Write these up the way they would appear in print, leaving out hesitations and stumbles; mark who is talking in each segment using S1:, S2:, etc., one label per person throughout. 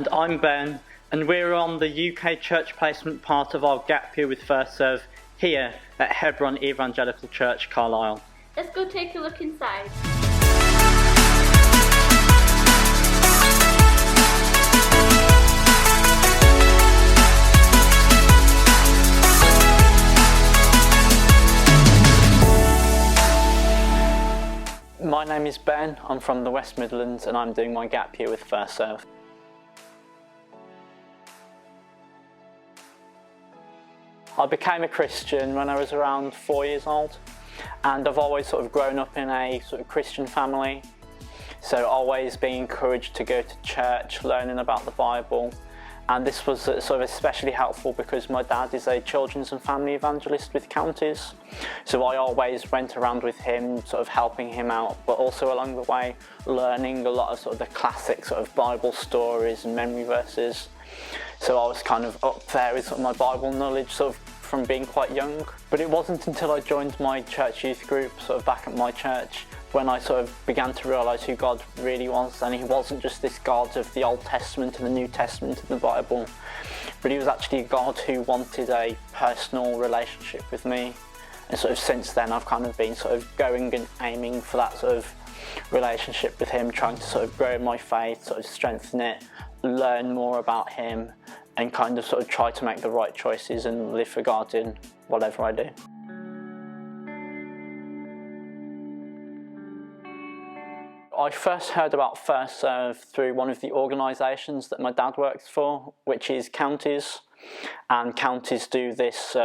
S1: And I'm Ben, and we're on the UK church placement part of our gap year with FirstServe here at Hebron Evangelical Church Carlisle.
S2: Let's go take a look inside.
S1: My name is Ben, I'm from the West Midlands and I'm doing my gap year with FirstServe. I became a Christian when I was around 4 years old, and I've always sort of grown up in a sort of Christian family, so always being encouraged to go to church, learning about the Bible. And this was sort of especially helpful because my dad is a children's and family evangelist with counties, so I always went around with him, sort of helping him out, but also along the way learning a lot of sort of the classic sort of Bible stories and memory verses. So I was kind of up there with sort of my Bible knowledge sort of from being quite young. But it wasn't until I joined my church youth group sort of back at my church when I sort of began to realise who God really was, and he wasn't just this God of the Old Testament and the New Testament of the Bible, but he was actually a God who wanted a personal relationship with me. And sort of since then I've kind of been sort of going and aiming for that sort of relationship with him, trying to sort of grow my faith, sort of strengthen it, learn more about him, and kind of sort of try to make the right choices and live for God in whatever I do. I first heard about FirstServe through one of the organisations that my dad works for, which is Counties. And Counties do this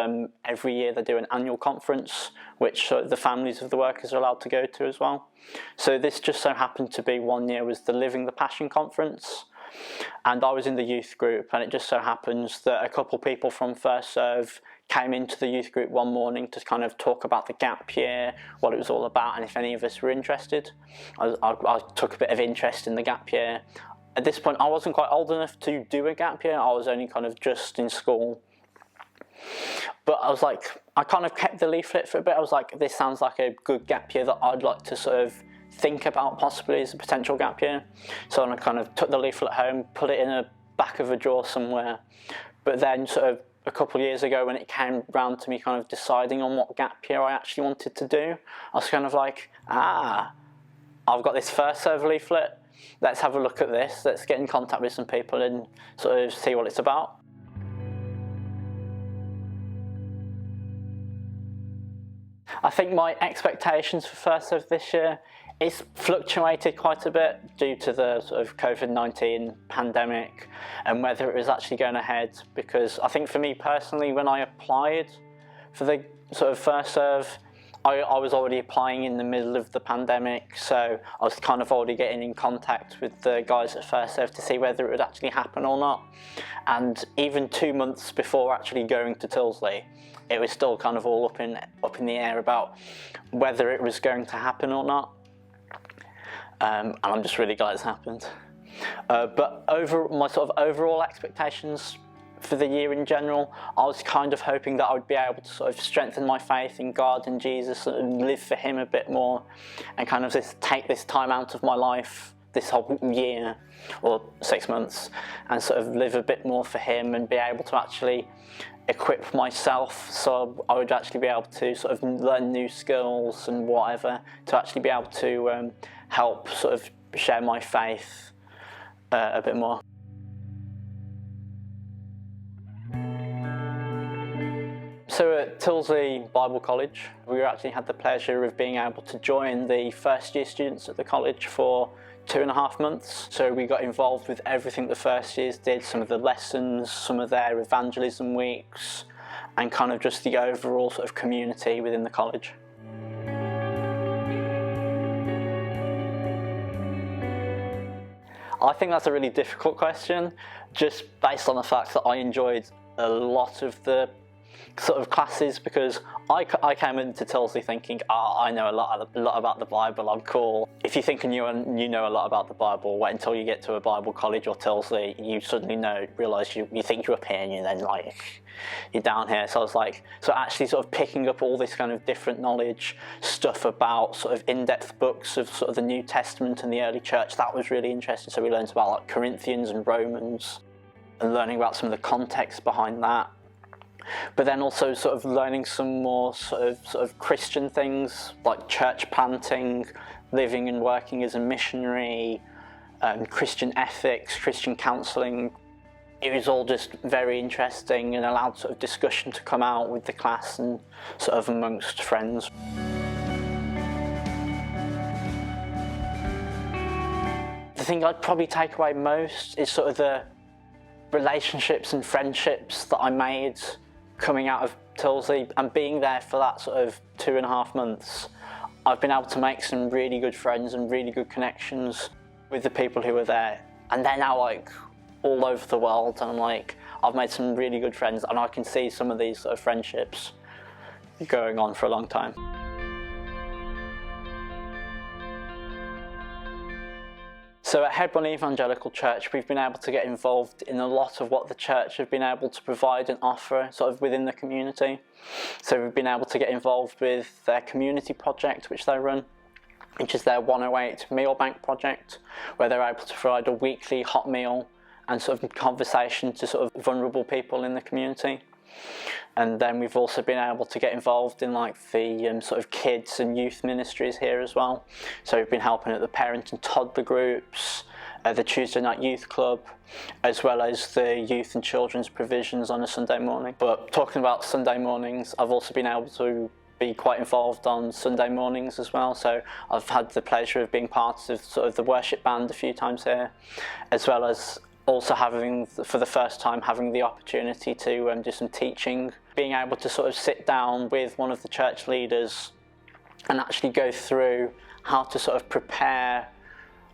S1: every year. They do an annual conference, which the families of the workers are allowed to go to as well. So this just so happened to be one year was the Living the Passion conference. And I was in the youth group, and it just so happens that a couple of people from FirstServe came into the youth group one morning to kind of talk about the gap year, what it was all about, and if any of us were interested. I took a bit of interest in the gap year. At this point, I wasn't quite old enough to do a gap year. I was only kind of just in school. But I was like, I kind of kept the leaflet for a bit. I was like, this sounds like a good gap year that I'd like to sort of think about possibly as a potential gap year. So I kind of took the leaflet home, put it in the back of a drawer somewhere. But then sort of a couple of years ago when it came round to me kind of deciding on what gap year I actually wanted to do, I was kind of like, I've got this FirstServe leaflet, let's have a look at this, let's get in contact with some people and sort of see what it's about. I think my expectations for FirstServe this year, it's fluctuated quite a bit due to the sort of COVID-19 pandemic and whether it was actually going ahead, because I think for me personally, when I applied for the sort of FirstServe, I was already applying in the middle of the pandemic, so I was kind of already getting in contact with the guys at FirstServe to see whether it would actually happen or not. And even 2 months before actually going to Tilsley, it was still kind of all up in the air about whether it was going to happen or not. And I'm just really glad it's happened. But my sort of overall expectations for the year in general, I was kind of hoping that I would be able to sort of strengthen my faith in God and Jesus and live for him a bit more, and kind of take this time out of my life, this whole year or 6 months, and sort of live a bit more for him and be able to actually equip myself so I would actually be able to sort of learn new skills and whatever to actually be able to help sort of share my faith a bit more. So at Tilsley Bible College, we actually had the pleasure of being able to join the first year students at the college for 2.5 months. So we got involved with everything the first years did, some of the lessons, some of their evangelism weeks, and kind of just the overall sort of community within the college. I think that's a really difficult question, just based on the fact that I enjoyed a lot of the sort of classes, because I came into Tilsley thinking, I know a lot about the Bible, I'm cool. If you think you know a lot about the Bible, wait until you get to a Bible college or Tilsley, you suddenly realise you think you're up here and you're then like, you're down here. So I was like, so actually sort of picking up all this kind of different knowledge, stuff about sort of in-depth books of sort of the New Testament and the early church, that was really interesting. So we learned about like Corinthians and Romans, and learning about some of the context behind that. But then also sort of learning some more sort of Christian things like church planting, living and working as a missionary, Christian ethics, Christian counselling. It was all just very interesting and allowed sort of discussion to come out with the class and sort of amongst friends. The thing I'd probably take away most is sort of the relationships and friendships that I made coming out of Tilsley, and being there for that sort of 2.5 months. I've been able to make some really good friends and really good connections with the people who were there, and they're now like all over the world, and I'm like, I've made some really good friends, and I can see some of these sort of friendships going on for a long time. So at Hebron Evangelical Church, we've been able to get involved in a lot of what the church have been able to provide and offer sort of within the community. So we've been able to get involved with their community project, which they run, which is their 108 Meal Bank project, where they're able to provide a weekly hot meal and sort of conversation to sort of vulnerable people in the community. And then we've also been able to get involved in like the sort of kids and youth ministries here as well. So we've been helping at the parent and toddler groups, the Tuesday night youth club, as well as the youth and children's provisions on a Sunday morning. But talking about Sunday mornings, I've also been able to be quite involved on Sunday mornings as well. So I've had the pleasure of being part of sort of the worship band a few times here, as well as also having, for the first time, having the opportunity to do some teaching, being able to sort of sit down with one of the church leaders and actually go through how to sort of prepare,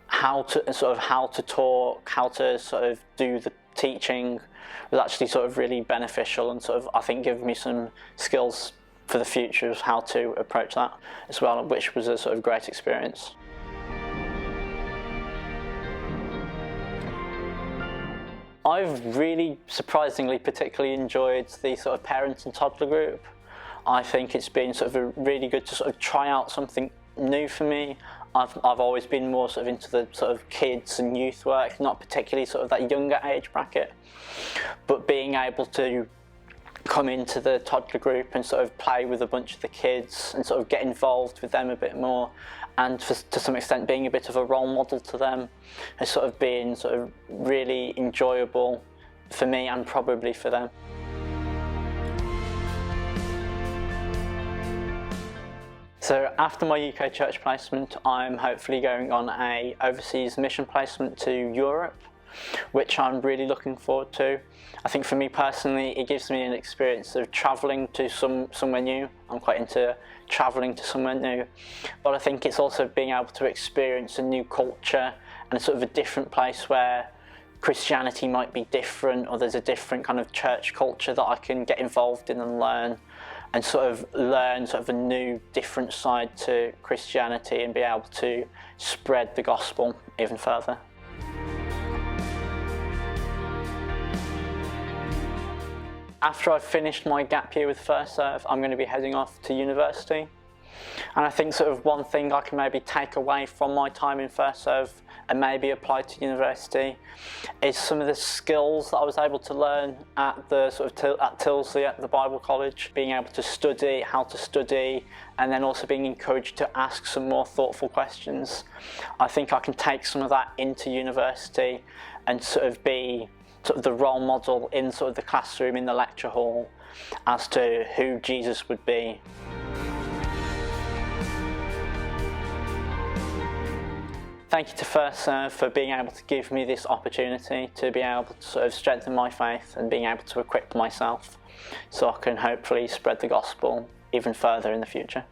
S1: how to talk, how to sort of do the teaching was actually sort of really beneficial, and sort of I think gave me some skills for the future of how to approach that as well, which was a sort of great experience. I've really, surprisingly, particularly enjoyed the sort of parent and toddler group. I think it's been sort of really good to sort of try out something new for me. I've always been more sort of into the sort of kids and youth work, not particularly sort of that younger age bracket, but being able to come into the toddler group and sort of play with a bunch of the kids and sort of get involved with them a bit more, and to some extent being a bit of a role model to them has sort of been sort of really enjoyable for me and probably for them. So after my UK church placement, I'm hopefully going on a overseas mission placement to Europe, which I'm really looking forward to. I think for me personally, it gives me an experience of travelling to somewhere new. I'm quite into travelling to somewhere new, but I think it's also being able to experience a new culture and sort of a different place where Christianity might be different, or there's a different kind of church culture that I can get involved in and learn, and sort of learn sort of a new, different side to Christianity and be able to spread the gospel even further. After I've finished my gap year with FirstServe, I'm going to be heading off to university. And I think sort of one thing I can maybe take away from my time in FirstServe and maybe apply to university is some of the skills that I was able to learn at the at Tilsley, at the Bible College, being able to study, how to study, and then also being encouraged to ask some more thoughtful questions. I think I can take some of that into university and sort of be sort of the role model in sort of the classroom, in the lecture hall, as to who Jesus would be. Thank you to FirstServe for being able to give me this opportunity to be able to sort of strengthen my faith and being able to equip myself so I can hopefully spread the gospel even further in the future.